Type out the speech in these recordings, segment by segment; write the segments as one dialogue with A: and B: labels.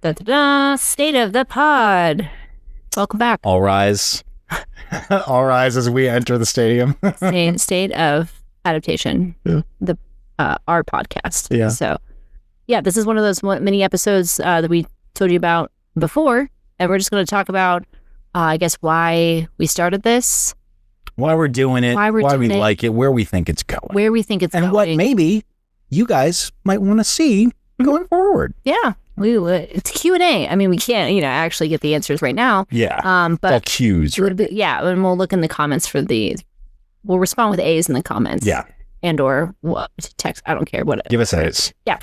A: Da-da-da, state of the pod. Welcome back.
B: All rise. All rise as we enter the stadium.
A: State of Adaptation.
B: Yeah.
A: Our podcast.
B: Yeah.
A: So, yeah, this is one of those mini episodes that we told you about before. And we're just going to talk about, I guess, why we started this.
B: Why we're doing it. Why we like it. Where we think it's going.
A: Where we think it's going.
B: And what maybe you guys might want to see going forward.
A: Yeah. It's Q&A. I mean, we can't, actually get the answers right now.
B: Yeah.
A: But
B: all cues. Right?
A: Yeah. And we'll look in the comments for we'll respond with A's in the comments.
B: Yeah.
A: And or text. I don't care. What.
B: Give us A's.
A: Yeah.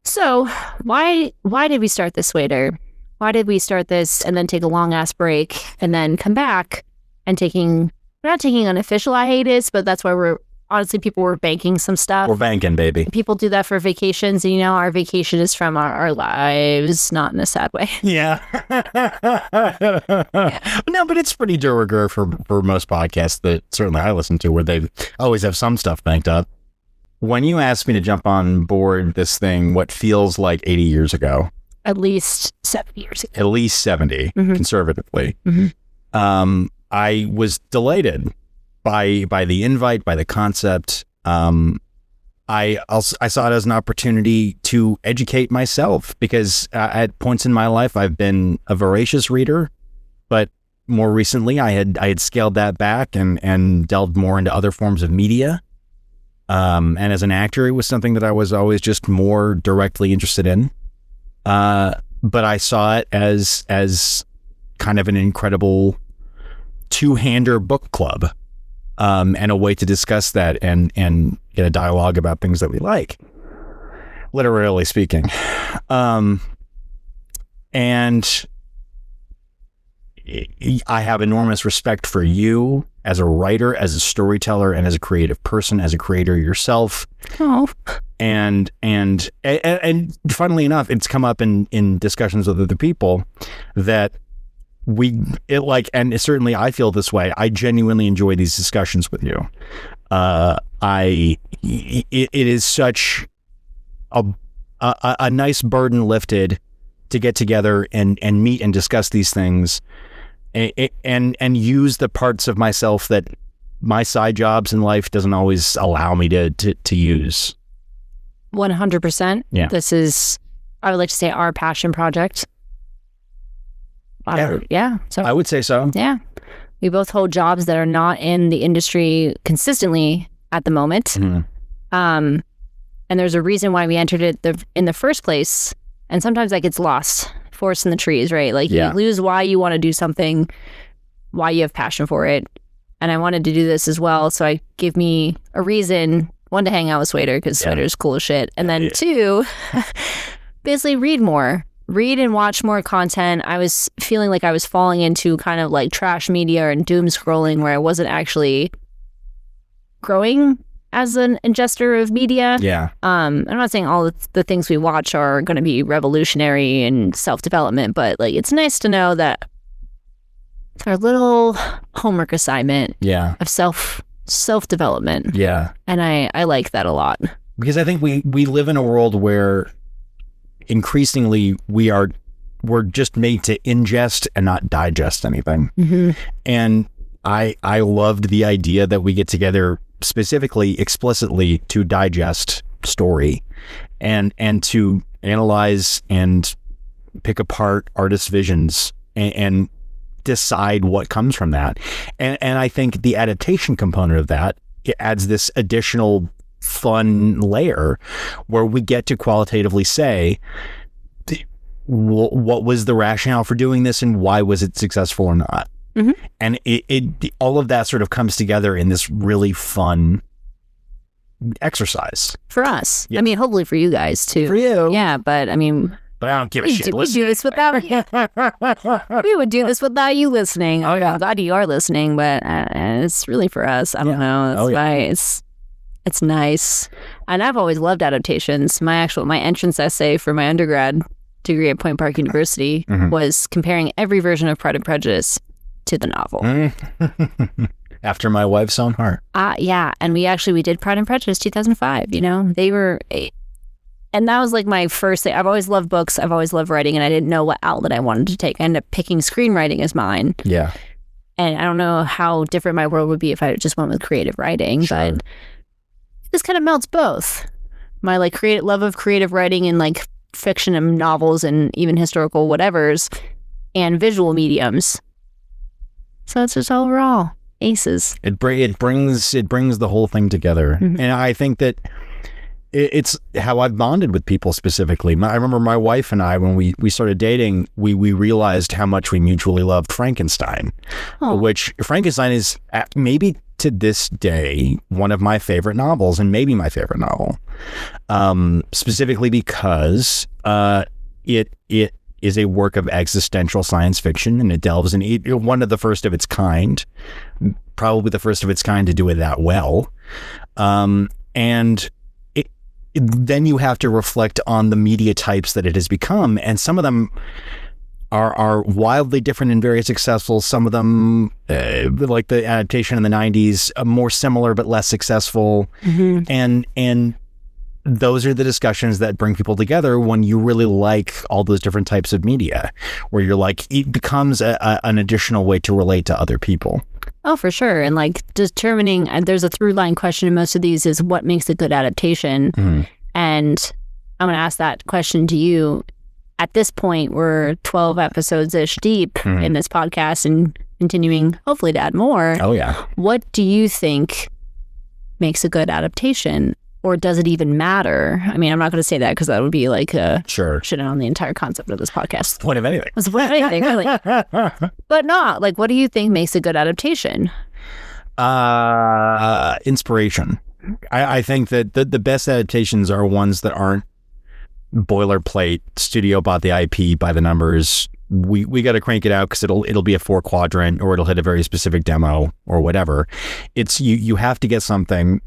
A: So why did we start this, Wader? Why did we start this and then take a long ass break and then come back and we're not taking an official hiatus, but that's why honestly, people were banking some stuff.
B: We're banking, baby.
A: People do that for vacations. And, our vacation is from our lives, not in a sad way.
B: Yeah. No, but it's pretty de rigueur for most podcasts that certainly I listen to where they always have some stuff banked up. When you asked me to jump on board this thing, what feels like 80 years ago.
A: At least 70 years ago.
B: At least 70, conservatively. Mm-hmm. I was delighted by the invite, by the concept. I saw it as an opportunity to educate myself because at points in my life I've been a voracious reader, but more recently I had scaled that back and delved more into other forms of media. And as an actor, it was something that I was always just more directly interested in. But I saw it as kind of an incredible two-hander book club. And a way to discuss that and get a dialogue about things that we like, literally speaking. And I have enormous respect for you as a writer, as a storyteller, and as a creative person, as a creator yourself.
A: Oh.
B: And funnily enough, it's come up in discussions with other people that and certainly I feel this way. I genuinely enjoy these discussions with you. It is such a nice burden lifted to get together and meet and discuss these things and use the parts of myself that my side jobs in life doesn't always allow me to use.
A: 100%.
B: Yeah.
A: This is, I would like to say, our passion project. Yeah. So
B: I would say so.
A: Yeah. We both hold jobs that are not in the industry consistently at the moment. Mm-hmm. And there's a reason why we entered it in the first place. And sometimes that gets lost, forest in the trees, right? Like you lose why you want to do something, why you have passion for it. And I wanted to do this as well. So I gave me a reason, one, to hang out with Swader because Swader's cool as shit. And then two, basically read and watch more content. I was feeling like I was falling into kind of like trash media and doom scrolling where I wasn't actually growing as an ingester of media.
B: Yeah.
A: I'm not saying all the things we watch are going to be revolutionary and self-development, but like it's nice to know that it's our little homework assignment of self-development.
B: Yeah.
A: And I like that a lot.
B: Because I think we live in a world where increasingly we're just made to ingest and not digest anything. Mm-hmm. And I loved the idea that we get together specifically, explicitly to digest story and to analyze and pick apart artists' visions and decide what comes from that. And I think the adaptation component of that, it adds this additional fun layer where we get to qualitatively say what was the rationale for doing this and why was it successful or not. Mm-hmm. And it all of that sort of comes together in this really fun exercise
A: for us. I mean, hopefully for you guys too.
B: For you,
A: but I mean,
B: but I don't give a shit.
A: We do this without you. We would do this without you listening. Oh yeah, I'm glad you are listening, but it's really for us. I don't know. That's why it's nice. And I've always loved adaptations. My entrance essay for my undergrad degree at Point Park University was comparing every version of Pride and Prejudice to the novel.
B: After my wife's own heart.
A: Yeah. And we did Pride and Prejudice 2005. They were And that was like my first thing. I've always loved books. I've always loved writing, and I didn't know what outlet I wanted to take. I ended up picking screenwriting as mine.
B: Yeah.
A: And I don't know how different my world would be if I just went with creative writing,
B: Sure.
A: but this kind of melts both. My like love of creative writing and like fiction and novels and even historical whatevers and visual mediums. So it's just overall aces.
B: It brings the whole thing together.
A: Mm-hmm.
B: And I think that it's how I've bonded with people specifically. I remember my wife and I, when we started dating, we realized how much we mutually loved Frankenstein, which Frankenstein is maybe to this day one of my favorite novels, and maybe my favorite novel, specifically because it is a work of existential science fiction, and it delves in one of the first of its kind, probably the first of its kind to do it that well, and then you have to reflect on the media types that it has become, and some of them are wildly different and very successful. Some of them, like the adaptation in the 90s, more similar but less successful. Mm-hmm. And those are the discussions that bring people together when you really like all those different types of media, where you're like, it becomes an additional way to relate to other people.
A: Oh, for sure. And like determining, there's a through line question in most of these is what makes a good adaptation. Mm-hmm. And I'm going to ask that question to you. At this point, we're 12 episodes-ish deep in this podcast and continuing, hopefully, to add more.
B: Oh, yeah.
A: What do you think makes a good adaptation? Or does it even matter? I mean, I'm not going to say that because that would be like shit on the entire concept of this podcast.
B: Point of anything.
A: It's the point of anything, really. But not. Like, what do you think makes a good adaptation?
B: Inspiration. I think that the best adaptations are ones that aren't boilerplate, studio bought the IP by the numbers. We got to crank it out because it'll be a 4-quadrant, or it'll hit a very specific demo or whatever. It's you have to get something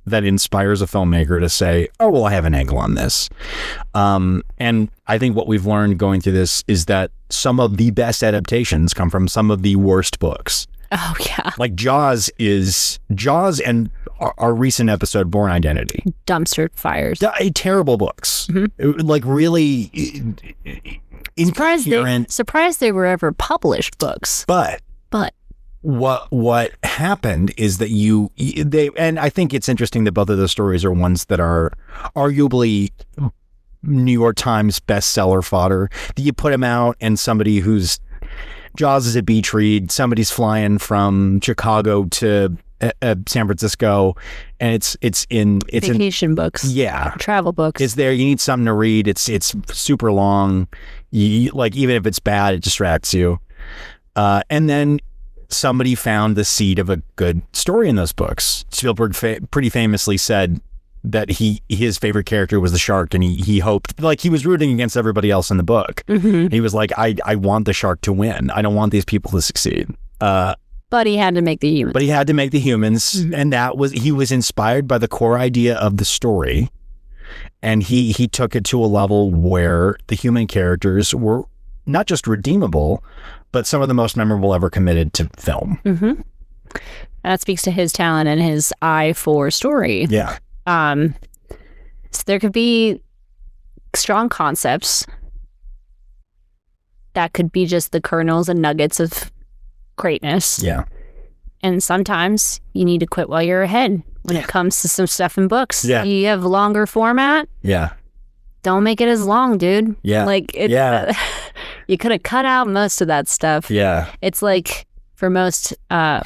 B: that inspires a filmmaker to say, oh, well, I have an angle on this. And I think what we've learned going through this is that some of the best adaptations come from some of the worst books.
A: Oh, yeah.
B: Like Jaws and our recent episode, Born Identity.
A: Dumpster fires.
B: Terrible books. Mm-hmm. Like really incoherent.
A: Surprised they were ever published books.
B: But what happened is that and I think it's interesting that both of those stories are ones that are arguably New York Times bestseller fodder. That you put them out, and somebody who's Jaws is a beach read, somebody's flying from Chicago to San Francisco, and it's
A: vacation books, travel books.
B: It's there. You need something to read. It's super long. Like, even if it's bad, it distracts you. And then somebody found the seed of a good story in those books. Spielberg pretty famously said that his favorite character was the shark, and he hoped, like, he was rooting against everybody else in the book. Mm-hmm. He was like, I want the shark to win. I don't want these people to succeed.
A: But he had to make the humans.
B: Mm-hmm. And he was inspired by the core idea of the story, and he took it to a level where the human characters were not just redeemable, but some of the most memorable ever committed to film.
A: Mm-hmm. That speaks to his talent and his eye for story.
B: Yeah.
A: So there could be strong concepts that could be just the kernels and nuggets of greatness.
B: Yeah.
A: And sometimes you need to quit while you're ahead when it comes to some stuff in books.
B: Yeah.
A: You have longer format.
B: Yeah.
A: Don't make it as long, dude.
B: Yeah.
A: Like, you could have cut out most of that stuff.
B: Yeah.
A: It's like, for most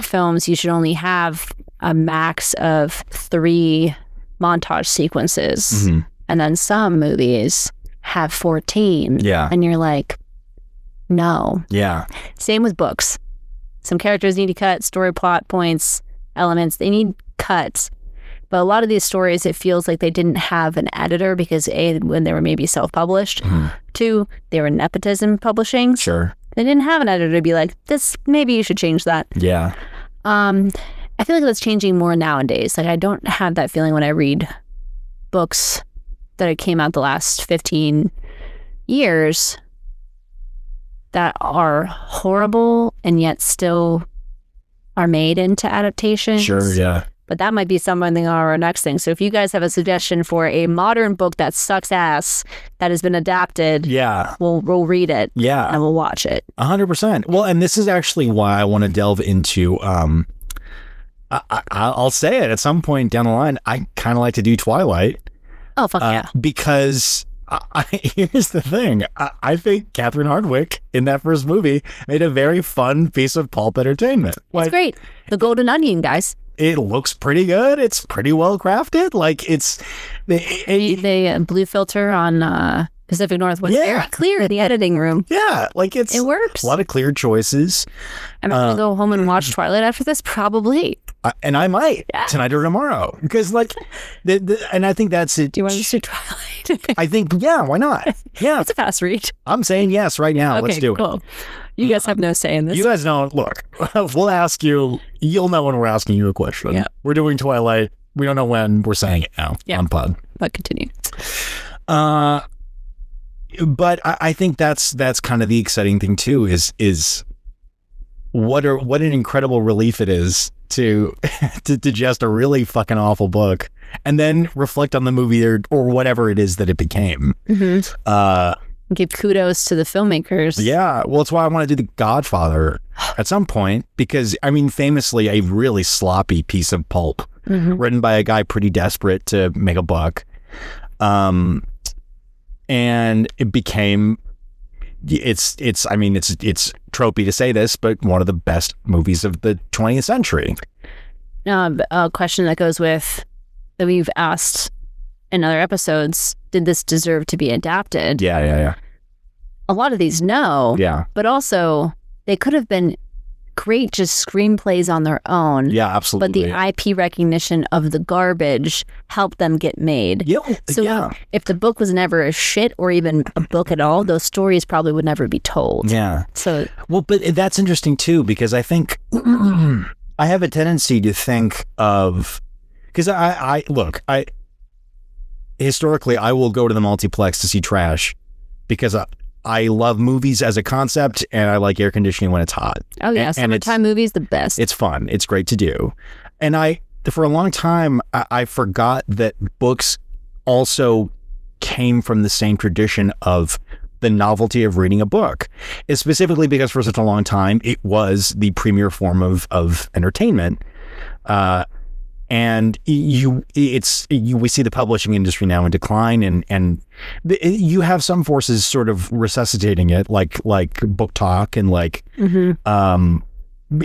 A: films, you should only have a max of 3 montage sequences. Mm-hmm. And then some movies have 14.
B: Yeah.
A: And you're like, no.
B: Yeah.
A: Same with books. Some characters need to cut, story plot points, elements, they need cuts. But a lot of these stories, it feels like they didn't have an editor because A, when they were maybe self-published. Mm-hmm. 2, they were nepotism publishing.
B: Sure.
A: They didn't have an editor to be like, this, maybe you should change that.
B: Yeah.
A: I feel like that's changing more nowadays. Like, I don't have that feeling when I read books that came out the last 15 years that are horrible and yet still are made into adaptations.
B: Sure, yeah.
A: But that might be something on our next thing. So if you guys have a suggestion for a modern book that sucks ass that has been adapted, we'll read it.
B: Yeah.
A: And we'll watch it.
B: 100%. Well, and this is actually why I want to delve into, I'll say it at some point down the line, I kind of like to do Twilight.
A: Oh, fuck yeah.
B: Because here's the thing. I think Catherine Hardwicke in that first movie made a very fun piece of pulp entertainment.
A: It's great. The Golden Onion, guys.
B: It looks pretty good. It's pretty well crafted. Like it's
A: the blue filter on Pacific Northwest. Very clear in the editing room.
B: Yeah, like it
A: works.
B: A lot of clear choices.
A: I'm gonna go home and watch Twilight after this, probably.
B: And I might tonight or tomorrow because, like, and I think that's it.
A: Do you want to see Twilight?
B: I think why not? Yeah,
A: it's a fast read.
B: I'm saying yes right now.
A: Okay,
B: let's do
A: cool.
B: it.
A: You guys have no say in this.
B: You guys don't. Look, we'll ask you. You'll know when we're asking you a question.
A: Yeah.
B: We're doing Twilight. We don't know when. We're saying it now on pod.
A: But continue.
B: But I think that's kind of the exciting thing too. Is what an incredible relief it is to digest a really fucking awful book and then reflect on the movie or whatever it is that it became.
A: Mm-hmm. Give kudos to the filmmakers.
B: Yeah. Well, it's why I want to do The Godfather at some point, because I mean, famously a really sloppy piece of pulp written by a guy pretty desperate to make a buck. And it became, it's tropey to say this, but one of the best movies of the 20th century.
A: A question that goes with that we've asked in other episodes, did this deserve to be adapted?
B: Yeah.
A: A lot of these, no.
B: Yeah.
A: But also, they could have been great just screenplays on their own.
B: Yeah, absolutely.
A: But the IP recognition of the garbage helped them get made.
B: Yeah.
A: So if the book was never a shit or even a book at all, those stories probably would never be told.
B: Yeah.
A: So
B: well, but that's interesting too, because I think I have a tendency to think of, because I historically, I will go to the multiplex to see trash because I love movies as a concept and I like air conditioning when it's hot.
A: Oh yeah, summertime movies, the best.
B: It's fun. It's great to do. And for a long time, I forgot that books also came from the same tradition of the novelty of reading a book. It's specifically because for such a long time, it was the premier form of entertainment. And we see the publishing industry now in decline, and you have some forces sort of resuscitating it, like Book Talk, and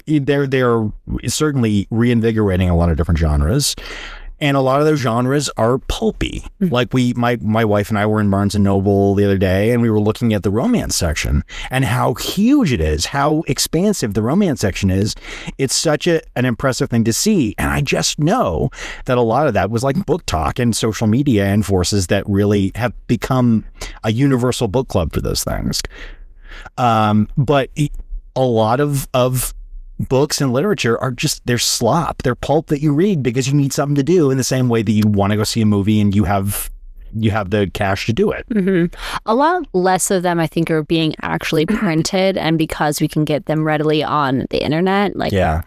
B: they're certainly reinvigorating a lot of different genres. And a lot of those genres are pulpy. Like my wife and I were in Barnes and Noble the other day, and we were looking at the romance section and how huge it is, how expansive the romance section is. It's such an impressive thing to see. And I just know that a lot of that was like Book Talk and social media and forces that really have become a universal book club for those things. But a lot of books and literature are they're slop. They're pulp that you read because you need something to do, in the same way that you want to go see a movie and you have the cash to do it.
A: Mm-hmm. A lot less of them, I think, are being actually printed, and because we can get them readily on the internet.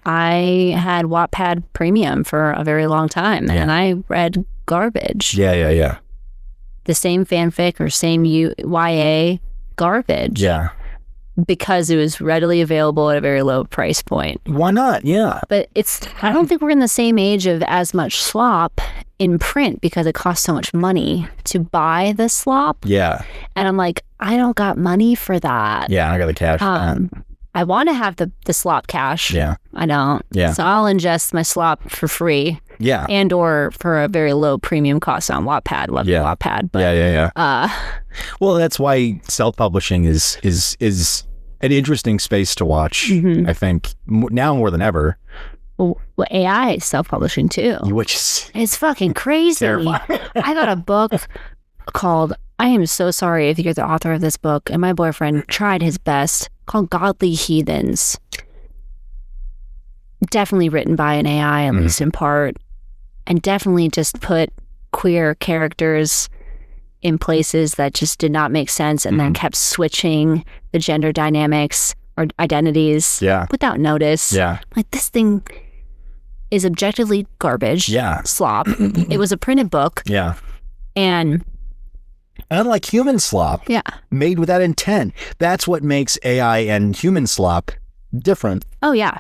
A: I had Wattpad Premium for a very long time, and I read garbage.
B: Yeah.
A: The same fanfic or same YA garbage.
B: Yeah.
A: Because it was readily available at a very low price point.
B: Why not? Yeah.
A: But I don't think we're in the same age of as much slop in print because it costs so much money to buy the slop.
B: Yeah.
A: And I'm like, I don't got money for that.
B: Yeah, I got the cash.
A: I want to have the slop cash.
B: Yeah.
A: I don't.
B: Yeah.
A: So I'll ingest my slop for free.
B: Yeah.
A: And or for a very low premium cost on Wattpad. Love Wattpad. But,
B: yeah. Well, that's why self-publishing is an interesting space to watch. I think now more than ever.
A: Well, AI self-publishing too,
B: which is
A: it's fucking crazy.
B: Terrifying.
A: I got a book called "I Am So Sorry If You're the Author of This Book," and my boyfriend tried his best. Called "Godly Heathens." Definitely written by an AI, at least in part, and definitely just put queer characters in places that just did not make sense, and then kept switching the gender dynamics or identities without notice.
B: Yeah.
A: Like, this thing is objectively garbage.
B: Yeah.
A: Slop. It was a printed book.
B: Yeah.
A: And
B: unlike human slop, made with that intent. That's what makes AI and human slop different.
A: Oh, yeah.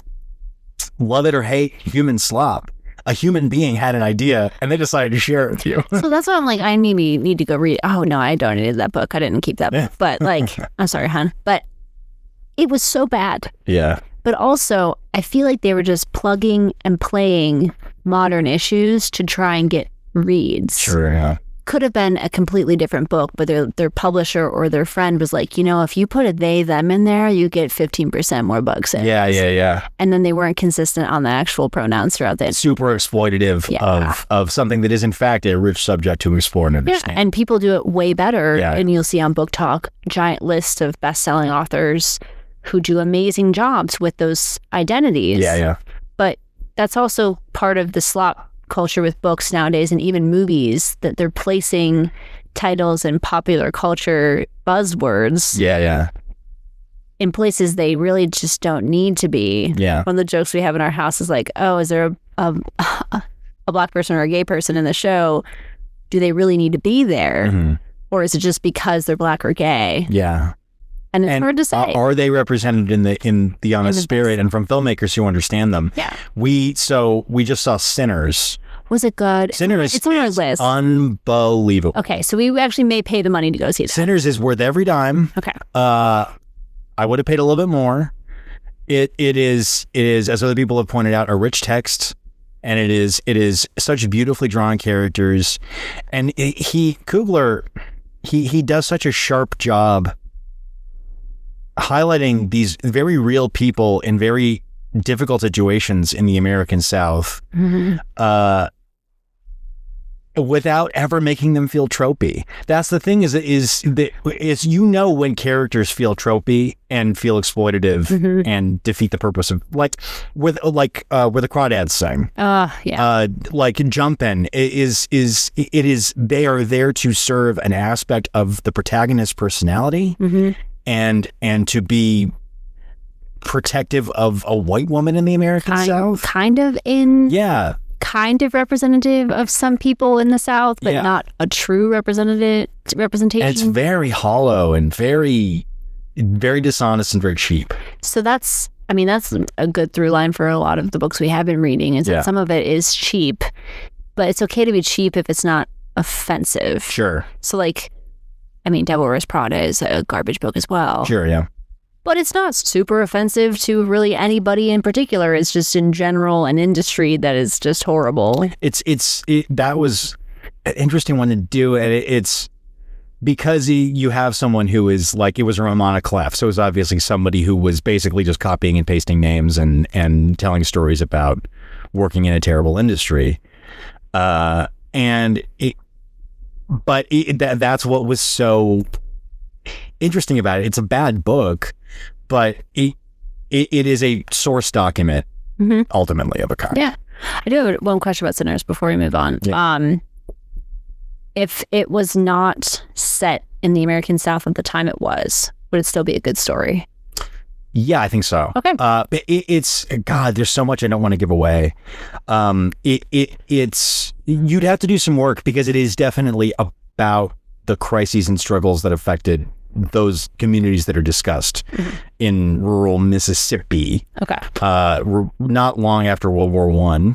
B: Love it or hate human slop. A human being had an idea and they decided to share it with you.
A: So that's why I'm like, I maybe need to go read. Oh, no, I donated that book. I didn't keep that book. But like, I'm sorry, hon. But it was so bad.
B: Yeah.
A: But also, I feel like they were just plugging and playing modern issues to try and get reads.
B: Sure, yeah.
A: Could have been a completely different book, but their publisher or their friend was like, if you put a they, them in there, you get 15% more bug sales.
B: Yeah.
A: And then they weren't consistent on the actual pronouns throughout the...
B: Super exploitative of something that is, in fact, a rich subject to explore and understand.
A: Yeah, and people do it way better. Yeah. And you'll see on Book Talk, giant list of best-selling authors who do amazing jobs with those identities.
B: Yeah.
A: But that's also part of the slop culture with books nowadays, and even movies, that they're placing titles and popular culture buzzwords in places they really just don't need to be. One of the jokes we have in our house is like, oh, is there a black person or a gay person in the show? Do they really need to be there? Or is it just because they're black or gay? And it's hard to say.
B: Are they represented in the honest spirit and from filmmakers who understand them? We just saw Sinners.
A: Was it good?
B: Sinners.
A: It's on our list.
B: Unbelievable.
A: Okay, so we actually may pay the money to go see that.
B: Sinners is worth every dime.
A: Okay.
B: I would have paid a little bit more. It is, as other people have pointed out, a rich text, and it is such beautifully drawn characters, and Coogler does such a sharp job highlighting these very real people in very difficult situations in the American South, without ever making them feel tropey. That's the thing, is when characters feel tropey and feel exploitative and defeat the purpose of, where the crawdads sing. Like Jumpin' they are there to serve an aspect of the protagonist's personality. And to be protective of a white woman in the American South. Kind of
A: representative of some people in the South, but not a true representation.
B: And it's very hollow and very, very dishonest and very cheap.
A: So that's a good through line for a lot of the books we have been reading, is that some of it is cheap, but it's okay to be cheap if it's not offensive.
B: Sure.
A: So Devil Wears Prada is a garbage book as well.
B: Sure, yeah.
A: But it's not super offensive to really anybody in particular. It's just in general an industry that is just horrible.
B: That was an interesting one to do, and it's because you have someone who is it was Ramona Clef, so it was obviously somebody who was basically just copying and pasting names and telling stories about working in a terrible industry, that's what was so interesting about it. It's a bad book, but it is a source document, ultimately, of a kind.
A: Yeah. I do have one question about Sinners before we move on. Yeah. If it was not set in the American South at the time it was, would it still be a good story?
B: Yeah, I think so.
A: Okay.
B: It's God. There's so much I don't want to give away. It's you'd have to do some work, because it is definitely about the crises and struggles that affected those communities that are discussed in rural Mississippi.
A: Okay.
B: Not long after World War I.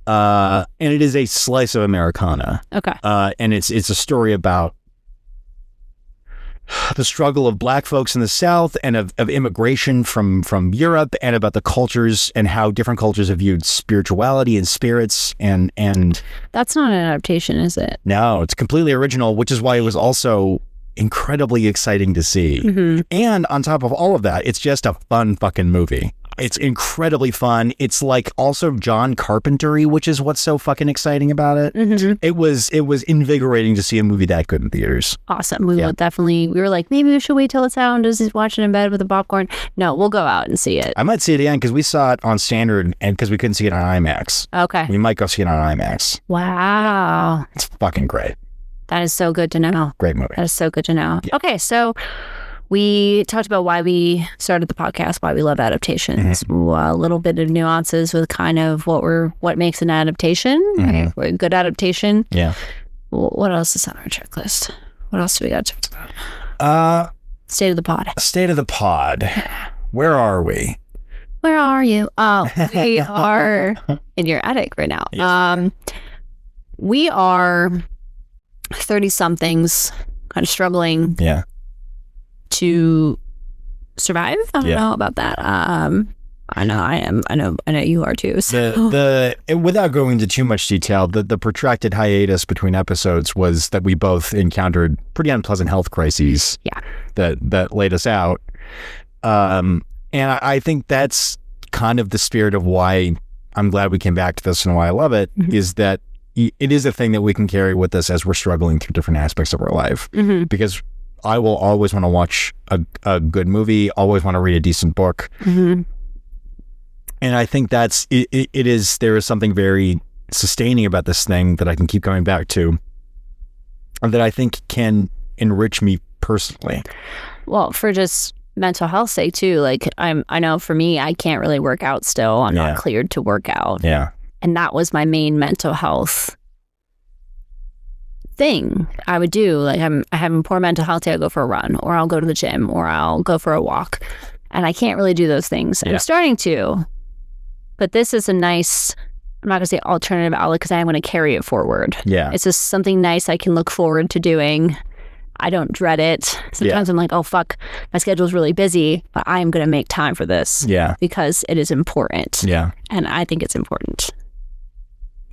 B: And it is a slice of Americana.
A: Okay.
B: And it's a story about the struggle of black folks in the South, and of immigration from Europe, and about the cultures and how different cultures have viewed spirituality and spirits. And
A: that's not an adaptation, is it?
B: No, it's completely original, which is why it was also incredibly exciting to see. And on top of all of that, it's just a fun fucking movie. It's incredibly fun. It's also John Carpenter-y, which is what's so fucking exciting about it. It was invigorating to see a movie that good in theaters.
A: Awesome. We will definitely, we were like, maybe we should wait till it's out and just watch it in bed with the popcorn. No, we'll go out and see it.
B: I might see it again, because we saw it on standard, and because we couldn't see it on IMAX.
A: Okay.
B: We might go see it on IMAX.
A: Wow.
B: It's fucking great.
A: That is so good to know.
B: Great movie.
A: That is so good to know. Yeah. Okay, so We talked about why we started the podcast, why we love adaptations, a little bit of nuances with kind of what makes an adaptation, right? A good adaptation.
B: Yeah.
A: What else is on our checklist? What else do we got to talk about? State of the pod.
B: State of the pod. Where are we?
A: Where are you? Oh, we are in your attic right now. Yes. We are 30-somethings kind of struggling to survive. I don't know about that. I know I am. I know you are too. So.
B: Without going into too much detail, the protracted hiatus between episodes was that we both encountered pretty unpleasant health crises.
A: Yeah.
B: That laid us out. And I think that's kind of the spirit of why I'm glad we came back to this and why I love it, is that it is a thing that we can carry with us as we're struggling through different aspects of our life. Because I will always want to watch a good movie, always want to read a decent book. And I think there is something very sustaining about this thing that I can keep coming back to, and that I think can enrich me personally.
A: Well, for just mental health sake too, like I know for me, I can't really work out still. I'm not cleared to work out.
B: Yeah.
A: And that was my main mental health thing I would do. Like I'm having poor mental health, I'll go for a run, or I'll go to the gym, or I'll go for a walk. And I can't really do those things. I'm starting to. But this is a nice, I'm not going to say alternative outlet because I am going to carry it forward.
B: Yeah.
A: It's just something nice I can look forward to doing. I don't dread it. Sometimes I'm like, oh, fuck, my schedule's really busy, but I am going to make time for this.
B: Yeah.
A: Because it is important.
B: Yeah.
A: And I think it's important.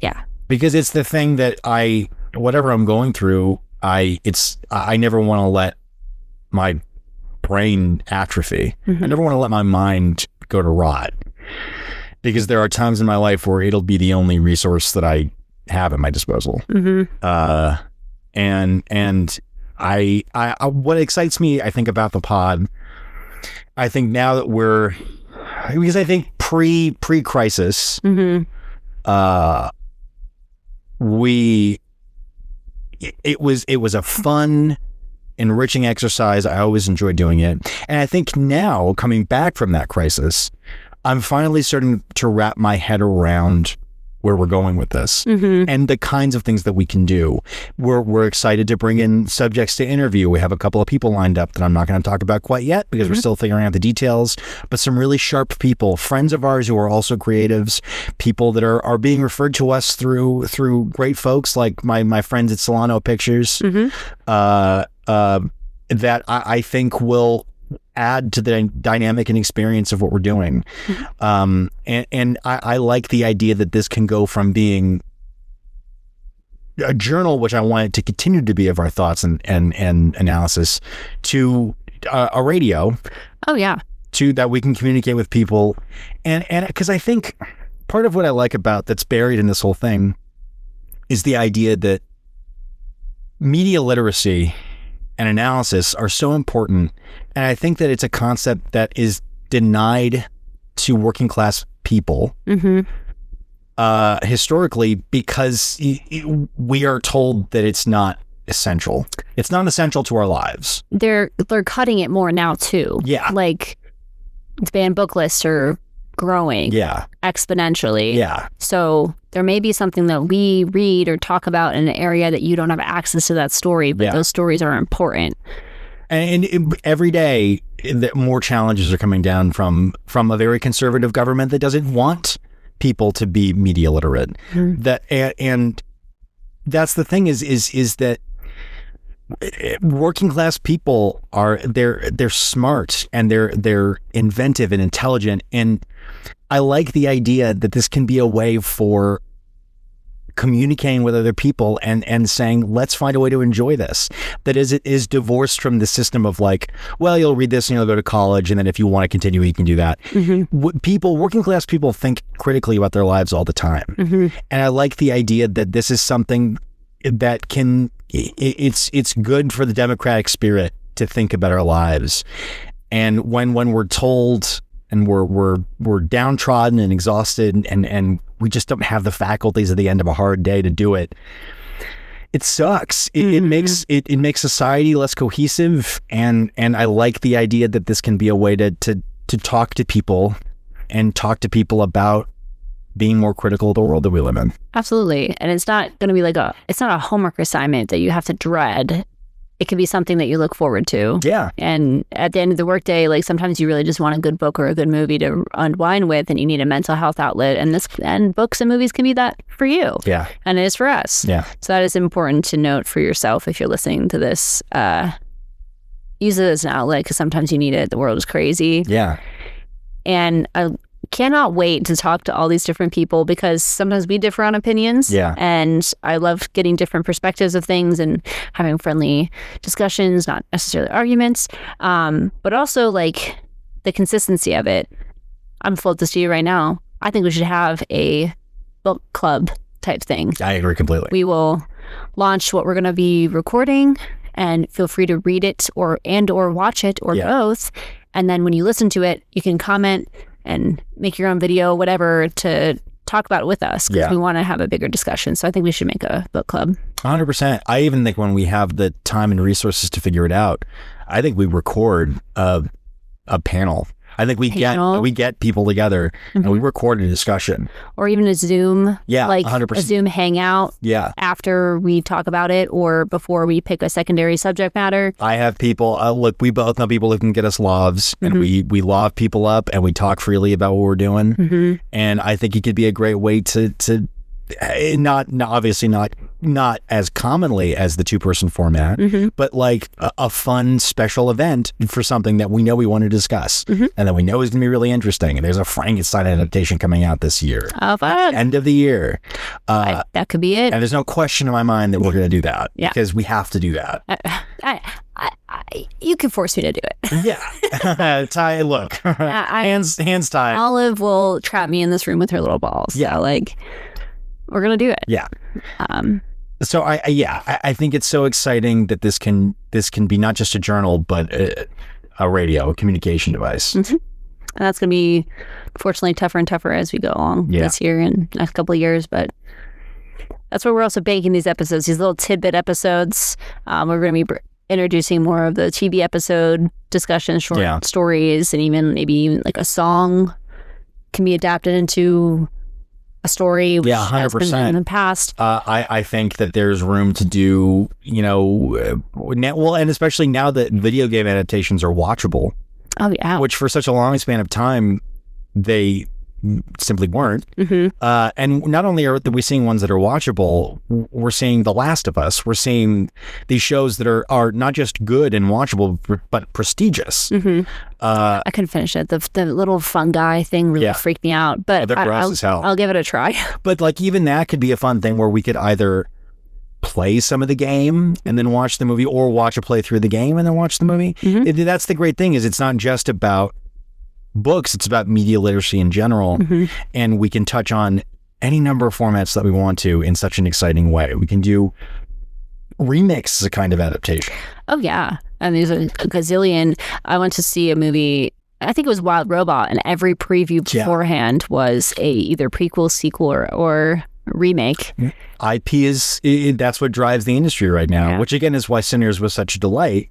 A: Yeah.
B: Because it's the thing that whatever I'm going through, I never want to let my brain atrophy. I never want to let my mind go to rot. Because there are times in my life where it'll be the only resource that I have at my disposal. And I what excites me, I think, about the pod, I think now that because I think pre-crisis, it was a fun, enriching exercise. I always enjoyed doing it. And I think now, coming back from that crisis, I'm finally starting to wrap my head around where we're going with this and the kinds of things that we can do. We're excited to bring in subjects to interview. We have a couple of people lined up that I'm not going to talk about quite yet because we're still figuring out the details, but some really sharp people, friends of ours who are also creatives, people that are being referred to us through great folks like my friends at Solano Pictures, that I think will add to the dynamic and experience of what we're doing. And I like the idea that this can go from being a journal, which I want it to continue to be of our thoughts and analysis, to a radio.
A: Oh yeah.
B: To that we can communicate with people. And because I think part of what I like about that's buried in this whole thing is the idea that media literacy and analysis are so important. And I think that it's a concept that is denied to working class people historically because we are told that it's not essential. It's not essential to our lives.
A: They're cutting it more now too.
B: Yeah.
A: Like banned book lists are growing exponentially.
B: Yeah.
A: So there may be something that we read or talk about in an area that you don't have access to that story, but those stories are important.
B: And every day, more challenges are coming down from a very conservative government that doesn't want people to be media literate. And that's the thing is that working class people they're smart and they're inventive and intelligent, and I like the idea that this can be a way for communicating with other people and saying, let's find a way to enjoy this. That is, it is divorced from the system of like, well, you'll read this and you'll go to college, and then if you want to continue, you can do that. Working class people think critically about their lives all the time. And I like the idea that this is something that it's good for the democratic spirit to think about our lives. And when we're told and we're downtrodden and exhausted and we just don't have the faculties at the end of a hard day to do it, it sucks. It makes society less cohesive, and I like the idea that this can be a way to talk to people and talk to people about being more critical of the world that we live in.
A: Absolutely. And it's not going to be it's not a homework assignment that you have to dread. It can be something that you look forward to.
B: Yeah.
A: And at the end of the workday, like sometimes you really just want a good book or a good movie to unwind with, and you need a mental health outlet. And books and movies can be that for you.
B: Yeah.
A: And it is for us.
B: Yeah.
A: So that is important to note for yourself if you're listening to this. Use it as an outlet because sometimes you need it. The world is crazy.
B: Yeah.
A: And I cannot wait to talk to all these different people because sometimes we differ on opinions.
B: Yeah.
A: And I love getting different perspectives of things and having friendly discussions, not necessarily arguments, but also like the consistency of it. I'm float this to you right now. I think we should have a book club type thing.
B: I agree completely.
A: We will launch what we're going to be recording, and feel free to read it or watch it or both. And then when you listen to it, you can comment and make your own video, whatever, to talk about it with us because we want to have a bigger discussion. So I think we should make a book club.
B: 100%. I even think when we have the time and resources to figure it out, I think we record a panel. I think we get people together and we record a discussion.
A: Or even a Zoom.
B: Yeah,
A: like
B: 100%.
A: A Zoom hangout.
B: Yeah.
A: After we talk about it or before we pick a secondary subject matter.
B: I have people, look, we both know people who can get us lavs, and we lav people up and we talk freely about what we're doing. And I think it could be a great way to obviously not as commonly as the 2-person format, but like a fun special event for something that we know we want to discuss and that we know is going to be really interesting. And there's a Frankenstein adaptation coming out this year.
A: Oh, fun.
B: End of the year.
A: That could be it.
B: And there's no question in my mind that we're going to do that because we have to do that.
A: You can force me to do it.
B: Yeah. Ty, look, hands tied.
A: Olive will trap me in this room with her little balls. Yeah. So, we're going to do it.
B: Yeah. So I think it's so exciting that this can be not just a journal, but a radio, a communication device. And
A: that's going to be, fortunately, tougher and tougher as we go along this year and next couple of years. But that's why we're also baking these episodes, these little tidbit episodes. We're going to be introducing more of the TV episode discussions, short stories, and even like a song can be adapted into a story, which 100% in the past.
B: I think that there's room to do, now, and especially now that video game adaptations are watchable.
A: Oh yeah,
B: which for such a long span of time they simply weren't. And not only are we seeing ones that are watchable, we're seeing The Last of Us. We're seeing these shows that are not just good and watchable, but prestigious.
A: I couldn't finish it. The little fungi thing really freaked me out, but
B: they're gross as hell.
A: I'll give it a try.
B: But even that could be a fun thing where we could either play some of the game and then watch the movie, or watch a playthrough of the game and then watch the movie. That's the great thing, is it's not just about books, it's about media literacy in general, and we can touch on any number of formats that we want to in such an exciting way. We can do remix as a kind of adaptation.
A: Oh yeah, and there's a gazillion. I went to see a movie, I think it was Wild Robot, and every preview beforehand was a either prequel, sequel, or remake.
B: IP that's what drives the industry right now, which again is why Sinners was such a delight,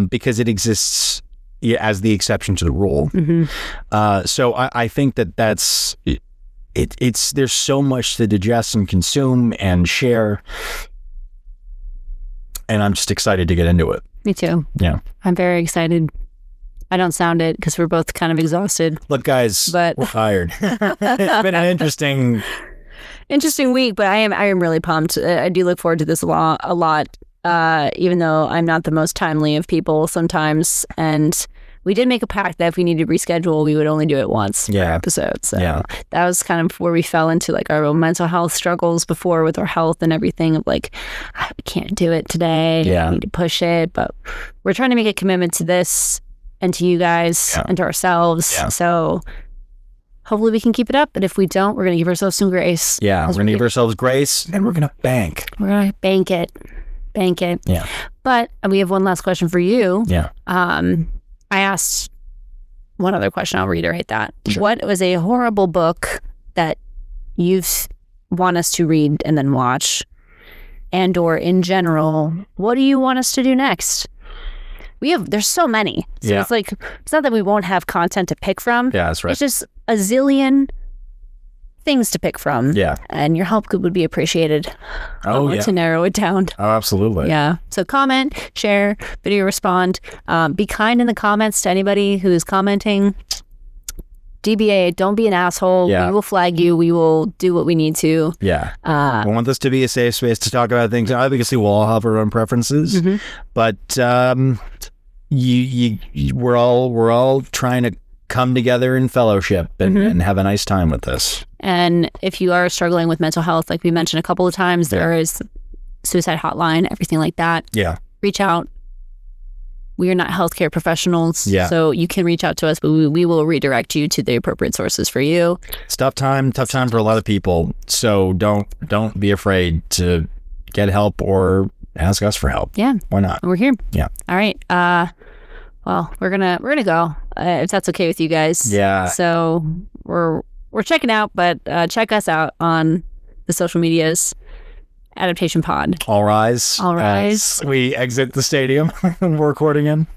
B: because it exists as the exception to the rule. So I think that's it's there's so much to digest and consume and share, and I'm just excited to get into it.
A: Me too.
B: Yeah,
A: I'm very excited. I don't sound it because we're both kind of exhausted.
B: Look, guys, we're tired. It's been an interesting week, but I am really pumped. I do look forward to this a lot. Even though I'm not the most timely of people sometimes. And we did make a pact that if we needed to reschedule, we would only do it once per episode. So that was kind of where we fell into like our mental health struggles before with our health and everything of like, I can't do it today. I need to push it. But we're trying to make a commitment to this and to you guys and to ourselves. So hopefully we can keep it up. But if we don't, we're going to give ourselves some grace. Yeah, we're going to give ourselves grace, and we're going to bank.
A: We're going to bank it. Yeah. But we have one last question for you.
B: Yeah.
A: I asked one other question. I'll reiterate that.
B: Sure.
A: What was a horrible book that you want us to read and then watch? and or in general, what do you want us to do next? There's so many. So it's like, it's not that we won't have content to pick from.
B: Yeah, that's right.
A: It's just a zillion things to pick from.
B: Yeah.
A: And your help would be appreciated. To narrow it down.
B: Oh, absolutely.
A: Yeah. So comment, share, video respond. Be kind in the comments to anybody who's commenting. DBA, don't be an asshole.
B: Yeah.
A: We will flag you. We will do what we need to.
B: Yeah. We want this to be a safe space to talk about things. Obviously, we'll all have our own preferences, but we're all trying to come together in fellowship and have a nice time with this.
A: And if you are struggling with mental health, like we mentioned a couple of times, there is suicide hotline, everything like that.
B: Yeah.
A: Reach out. We are not healthcare professionals,
B: so
A: you can reach out to us, but we will redirect you to the appropriate sources for you.
B: It's tough time for a lot of people. So don't be afraid to get help or ask us for help.
A: Yeah.
B: Why not?
A: We're here.
B: Yeah.
A: All right. Well, we're gonna go if that's okay with you guys.
B: Yeah.
A: So we're checking out, but check us out on the social medias. Adaptation Pod.
B: All rise.
A: All rise.
B: As we exit the stadium we're recording in.